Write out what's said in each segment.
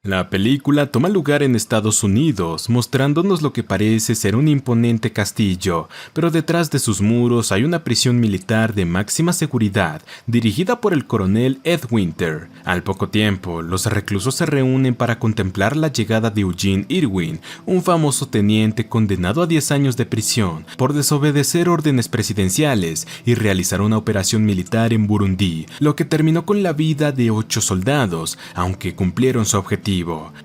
La película toma lugar en Estados Unidos, mostrándonos lo que parece ser un imponente castillo, pero detrás de sus muros hay una prisión militar de máxima seguridad, dirigida por el coronel Ed Winter. Al poco tiempo, los reclusos se reúnen para contemplar la llegada de Eugene Irwin, un famoso teniente condenado a 10 años de prisión por desobedecer órdenes presidenciales y realizar una operación militar en Burundi, lo que terminó con la vida de 8 soldados, aunque cumplieron su objetivo.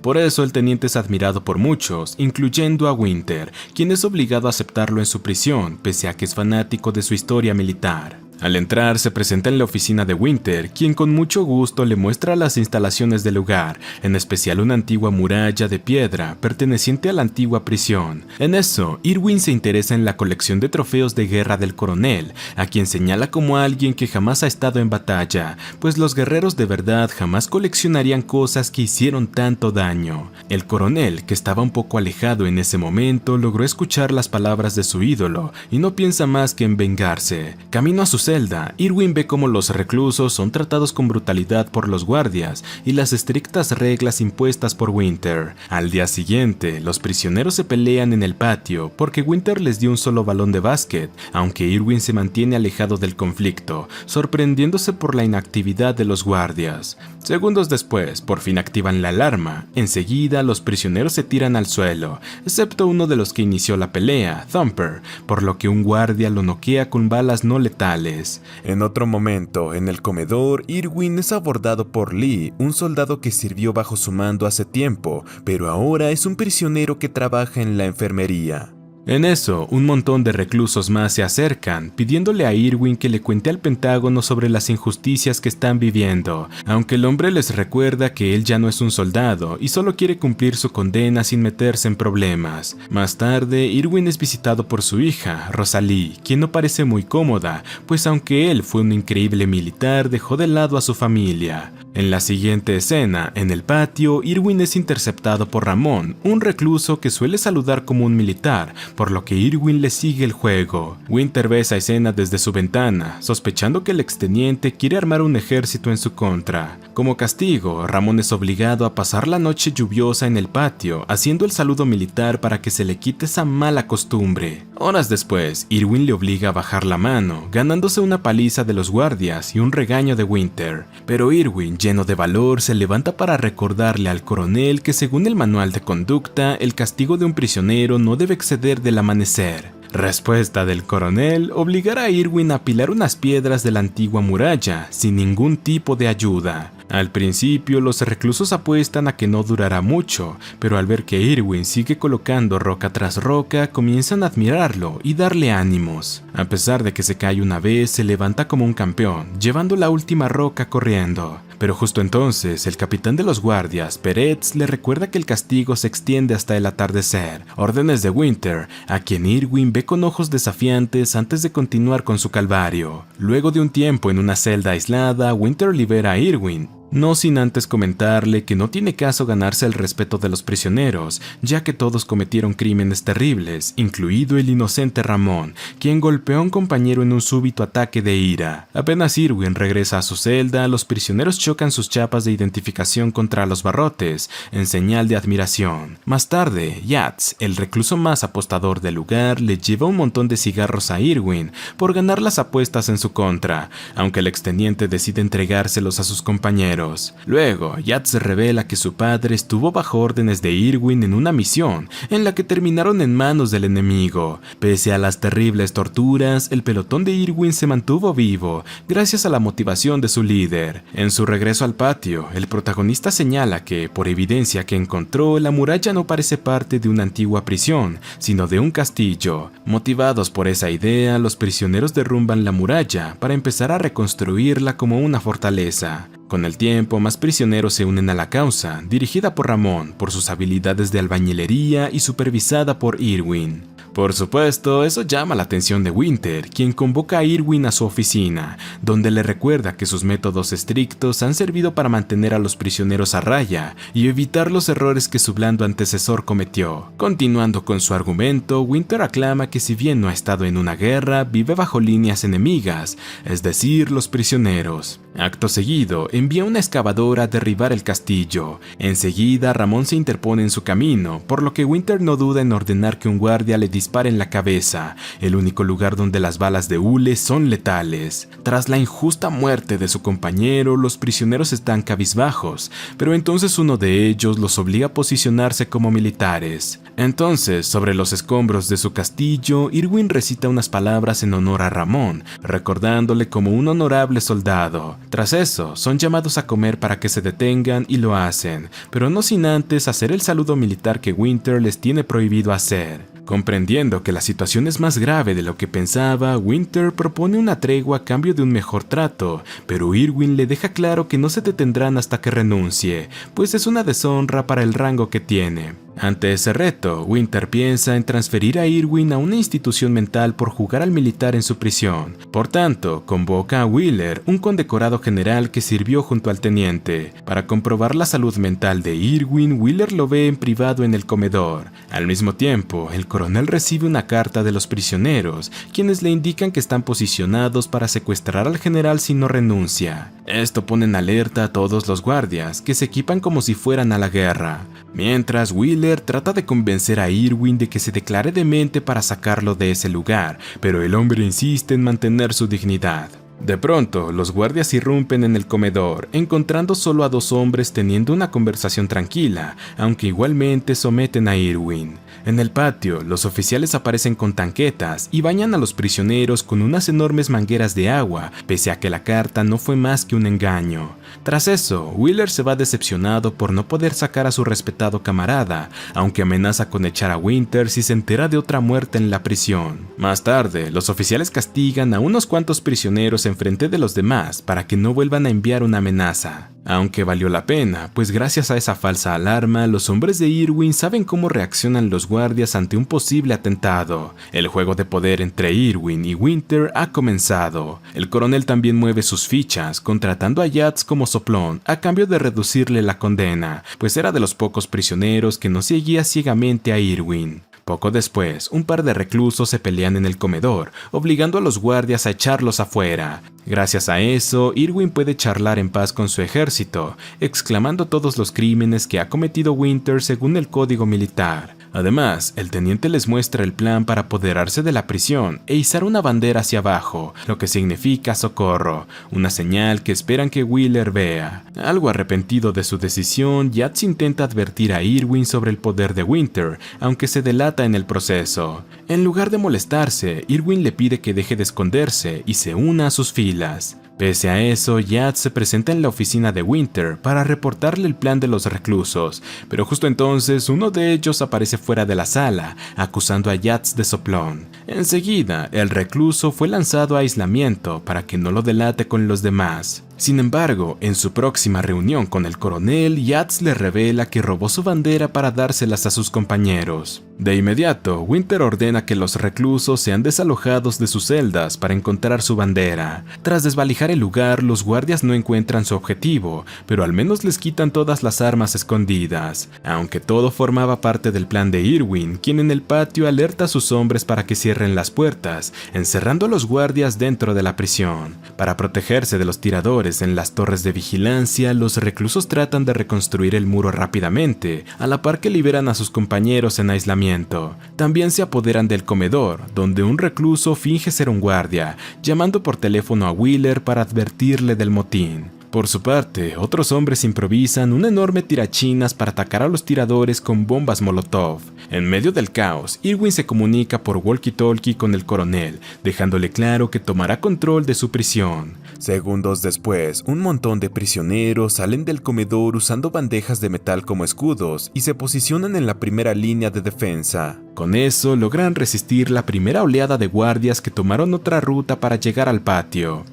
Por eso el teniente es admirado por muchos, incluyendo a Winter, quien es obligado a aceptarlo en su prisión, pese a que es fanático de su historia militar. Al entrar, se presenta en la oficina de Winter, quien con mucho gusto le muestra las instalaciones del lugar, en especial una antigua muralla de piedra perteneciente a la antigua prisión. En eso, Irwin se interesa en la colección de trofeos de guerra del coronel, a quien señala como alguien que jamás ha estado en batalla, pues los guerreros de verdad jamás coleccionarían cosas que hicieron tanto daño. El coronel, que estaba un poco alejado en ese momento, logró escuchar las palabras de su ídolo y no piensa más que en vengarse. Camino a su celda, Irwin ve cómo los reclusos son tratados con brutalidad por los guardias y las estrictas reglas impuestas por Winter. Al día siguiente, los prisioneros se pelean en el patio porque Winter les dio un solo balón de básquet, aunque Irwin se mantiene alejado del conflicto, sorprendiéndose por la inactividad de los guardias. Segundos después, por fin activan la alarma. Enseguida, los prisioneros se tiran al suelo, excepto uno de los que inició la pelea, Thumper, por lo que un guardia lo noquea con balas no letales. En otro momento, en el comedor, Irwin es abordado por Lee, un soldado que sirvió bajo su mando hace tiempo, pero ahora es un prisionero que trabaja en la enfermería. En eso, un montón de reclusos más se acercan, pidiéndole a Irwin que le cuente al Pentágono sobre las injusticias que están viviendo, aunque el hombre les recuerda que él ya no es un soldado y solo quiere cumplir su condena sin meterse en problemas. Más tarde, Irwin es visitado por su hija, Rosalie, quien no parece muy cómoda, pues aunque él fue un increíble militar, dejó de lado a su familia. En la siguiente escena, en el patio, Irwin es interceptado por Ramón, un recluso que suele saludar como un militar, por lo que Irwin le sigue el juego. Winter ve esa escena desde su ventana, sospechando que el exteniente quiere armar un ejército en su contra. Como castigo, Ramón es obligado a pasar la noche lluviosa en el patio, haciendo el saludo militar para que se le quite esa mala costumbre. Horas después, Irwin le obliga a bajar la mano, ganándose una paliza de los guardias y un regaño de Winter. Pero Irwin, lleno de valor, se levanta para recordarle al coronel que según el manual de conducta, el castigo de un prisionero no debe exceder del amanecer. Respuesta del coronel: obligar a Irwin a apilar unas piedras de la antigua muralla, sin ningún tipo de ayuda. Al principio, los reclusos apuestan a que no durará mucho, pero al ver que Irwin sigue colocando roca tras roca, comienzan a admirarlo y darle ánimos. A pesar de que se cae una vez, se levanta como un campeón, llevando la última roca corriendo. Pero justo entonces, el capitán de los guardias, Peretz, le recuerda que el castigo se extiende hasta el atardecer. Órdenes de Winter, a quien Irwin ve con ojos desafiantes antes de continuar con su calvario. Luego de un tiempo en una celda aislada, Winter libera a Irwin, no sin antes comentarle que no tiene caso ganarse el respeto de los prisioneros, ya que todos cometieron crímenes terribles, incluido el inocente Ramón, quien golpeó a un compañero en un súbito ataque de ira. Apenas Irwin regresa a su celda, los prisioneros chocan sus chapas de identificación contra los barrotes, en señal de admiración. Más tarde, Yats, el recluso más apostador del lugar, le lleva un montón de cigarros a Irwin por ganar las apuestas en su contra, aunque el exteniente decide entregárselos a sus compañeros. Luego, Yats revela que su padre estuvo bajo órdenes de Irwin en una misión, en la que terminaron en manos del enemigo. Pese a las terribles torturas, el pelotón de Irwin se mantuvo vivo, gracias a la motivación de su líder. En su regreso al patio, el protagonista señala que, por evidencia que encontró, la muralla no parece parte de una antigua prisión, sino de un castillo. Motivados por esa idea, los prisioneros derrumban la muralla para empezar a reconstruirla como una fortaleza. Con el tiempo, más prisioneros se unen a la causa, dirigida por Ramón por sus habilidades de albañilería y supervisada por Irwin. Por supuesto, eso llama la atención de Winter, quien convoca a Irwin a su oficina, donde le recuerda que sus métodos estrictos han servido para mantener a los prisioneros a raya y evitar los errores que su blando antecesor cometió. Continuando con su argumento, Winter aclama que si bien no ha estado en una guerra, vive bajo líneas enemigas, es decir, los prisioneros. Acto seguido, envía una excavadora a derribar el castillo. Enseguida, Ramón se interpone en su camino, por lo que Winter no duda en ordenar que un guardia le dispare en la cabeza, el único lugar donde las balas de hule son letales. Tras la injusta muerte de su compañero, los prisioneros están cabizbajos, pero entonces uno de ellos los obliga a posicionarse como militares. Entonces, sobre los escombros de su castillo, Irwin recita unas palabras en honor a Ramón, recordándole como un honorable soldado. Tras eso, son llamados a comer para que se detengan y lo hacen, pero no sin antes hacer el saludo militar que Winter les tiene prohibido hacer. Comprendiendo que la situación es más grave de lo que pensaba, Winter propone una tregua a cambio de un mejor trato, pero Irwin le deja claro que no se detendrán hasta que renuncie, pues es una deshonra para el rango que tiene. Ante ese reto, Winter piensa en transferir a Irwin a una institución mental por jugar al militar en su prisión. Por tanto, convoca a Wheeler, un condecorado general que sirvió junto al teniente. Para comprobar la salud mental de Irwin, Wheeler lo ve en privado en el comedor. Al mismo tiempo, el coronel recibe una carta de los prisioneros, quienes le indican que están posicionados para secuestrar al general si no renuncia. Esto pone en alerta a todos los guardias, que se equipan como si fueran a la guerra. Mientras, Wheeler trata de convencer a Irwin de que se declare demente para sacarlo de ese lugar, pero el hombre insiste en mantener su dignidad. De pronto, los guardias irrumpen en el comedor, encontrando solo a dos hombres teniendo una conversación tranquila, aunque igualmente someten a Irwin. En el patio, los oficiales aparecen con tanquetas y bañan a los prisioneros con unas enormes mangueras de agua, pese a que la carta no fue más que un engaño. Tras eso, Wheeler se va decepcionado por no poder sacar a su respetado camarada, aunque amenaza con echar a Winter si se entera de otra muerte en la prisión. Más tarde, los oficiales castigan a unos cuantos prisioneros enfrente de los demás para que no vuelvan a enviar una amenaza. Aunque valió la pena, pues gracias a esa falsa alarma, los hombres de Irwin saben cómo reaccionan los guardias ante un posible atentado. El juego de poder entre Irwin y Winter ha comenzado. El coronel también mueve sus fichas, contratando a Yats como soplón, a cambio de reducirle la condena, pues era de los pocos prisioneros que no seguía ciegamente a Irwin. Poco después, un par de reclusos se pelean en el comedor, obligando a los guardias a echarlos afuera. Gracias a eso, Irwin puede charlar en paz con su ejército, exclamando todos los crímenes que ha cometido Winter según el código militar. Además, el teniente les muestra el plan para apoderarse de la prisión e izar una bandera hacia abajo, lo que significa socorro, una señal que esperan que Wheeler vea. Algo arrepentido de su decisión, Yats intenta advertir a Irwin sobre el poder de Winter, aunque se delata en el proceso. En lugar de molestarse, Irwin le pide que deje de esconderse y se una a sus filas. Pese a eso, Yats se presenta en la oficina de Winter para reportarle el plan de los reclusos, pero justo entonces uno de ellos aparece fuera de la sala, acusando a Yats de soplón. Enseguida, el recluso fue lanzado a aislamiento para que no lo delate con los demás. Sin embargo, en su próxima reunión con el coronel, Yats le revela que robó su bandera para dárselas a sus compañeros. De inmediato, Winter ordena que los reclusos sean desalojados de sus celdas para encontrar su bandera. Tras desvalijar el lugar, los guardias no encuentran su objetivo, pero al menos les quitan todas las armas escondidas. Aunque todo formaba parte del plan de Irwin, quien en el patio alerta a sus hombres para que cierren las puertas, encerrando a los guardias dentro de la prisión. Para protegerse de los tiradores en las torres de vigilancia, los reclusos tratan de reconstruir el muro rápidamente, a la par que liberan a sus compañeros en aislamiento. También se apoderan del comedor, donde un recluso finge ser un guardia, llamando por teléfono a Wheeler para advertirle del motín. Por su parte, otros hombres improvisan un enorme tirachinas para atacar a los tiradores con bombas Molotov. En medio del caos, Irwin se comunica por walkie-talkie con el coronel, dejándole claro que tomará control de su prisión. Segundos después, un montón de prisioneros salen del comedor usando bandejas de metal como escudos y se posicionan en la primera línea de defensa. Con eso, logran resistir la primera oleada de guardias que tomaron otra ruta para llegar al patio.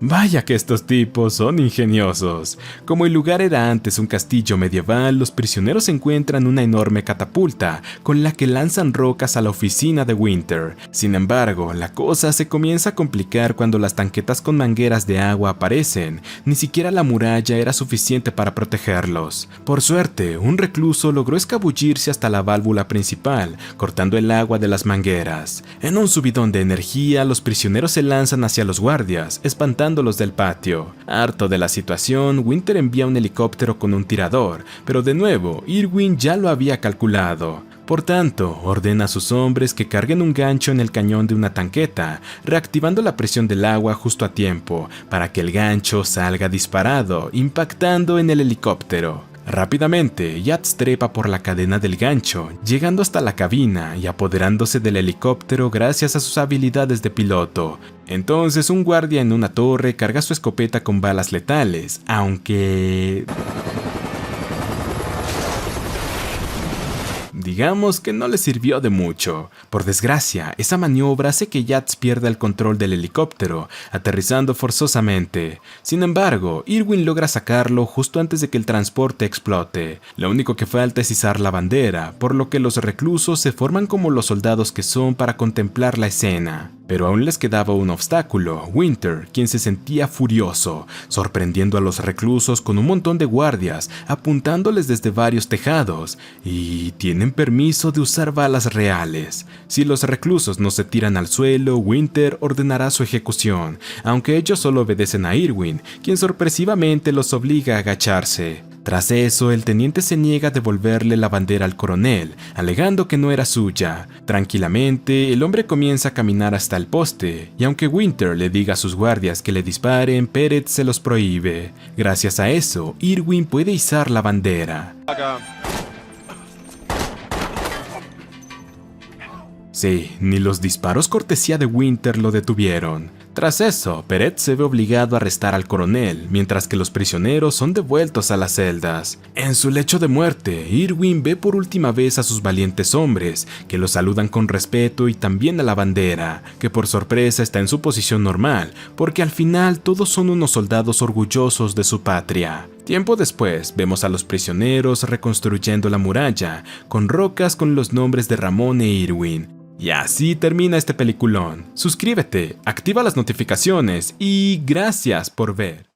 Vaya que estos tipos son ingeniosos. Como el lugar era antes un castillo medieval, los prisioneros encuentran una enorme catapulta con la que lanzan rocas a la oficina de Winter. Sin embargo, la cosa se comienza a complicar cuando las tanquetas con mangueras de agua aparecen. Ni siquiera la muralla era suficiente para protegerlos. Por suerte, un recluso logró escabullirse hasta la válvula principal, cortando el agua de las mangueras. En un subidón de energía, los prisioneros se lanzan hacia los guardias, espantándolos del patio. Harto de la situación, Winter envía un helicóptero con un tirador, pero de nuevo, Irwin ya lo había calculado. Por tanto, ordena a sus hombres que carguen un gancho en el cañón de una tanqueta, reactivando la presión del agua justo a tiempo, para que el gancho salga disparado, impactando en el helicóptero. Rápidamente, Yats trepa por la cadena del gancho, llegando hasta la cabina y apoderándose del helicóptero gracias a sus habilidades de piloto. Entonces, un guardia en una torre carga su escopeta con balas letales, aunque digamos que no le sirvió de mucho. Por desgracia, esa maniobra hace que Yats pierda el control del helicóptero, aterrizando forzosamente. Sin embargo, Irwin logra sacarlo justo antes de que el transporte explote. Lo único que falta es izar la bandera, por lo que los reclusos se forman como los soldados que son para contemplar la escena. Pero aún les quedaba un obstáculo: Winter, quien se sentía furioso, sorprendiendo a los reclusos con un montón de guardias, apuntándoles desde varios tejados, y tienen permiso de usar balas reales. Si los reclusos no se tiran al suelo, Winter ordenará su ejecución, aunque ellos solo obedecen a Irwin, quien sorpresivamente los obliga a agacharse. Tras eso, el teniente se niega a devolverle la bandera al coronel, alegando que no era suya. Tranquilamente, el hombre comienza a caminar hasta el poste, y aunque Winter le diga a sus guardias que le disparen, Pérez se los prohíbe. Gracias a eso, Irwin puede izar la bandera. Sí, ni los disparos cortesía de Winter lo detuvieron. Tras eso, Pérez se ve obligado a arrestar al coronel, mientras que los prisioneros son devueltos a las celdas. En su lecho de muerte, Irwin ve por última vez a sus valientes hombres, que lo saludan con respeto, y también a la bandera, que por sorpresa está en su posición normal, porque al final todos son unos soldados orgullosos de su patria. Tiempo después, vemos a los prisioneros reconstruyendo la muralla, con rocas con los nombres de Ramón e Irwin. Y así termina este peliculón. Suscríbete, activa las notificaciones y gracias por ver.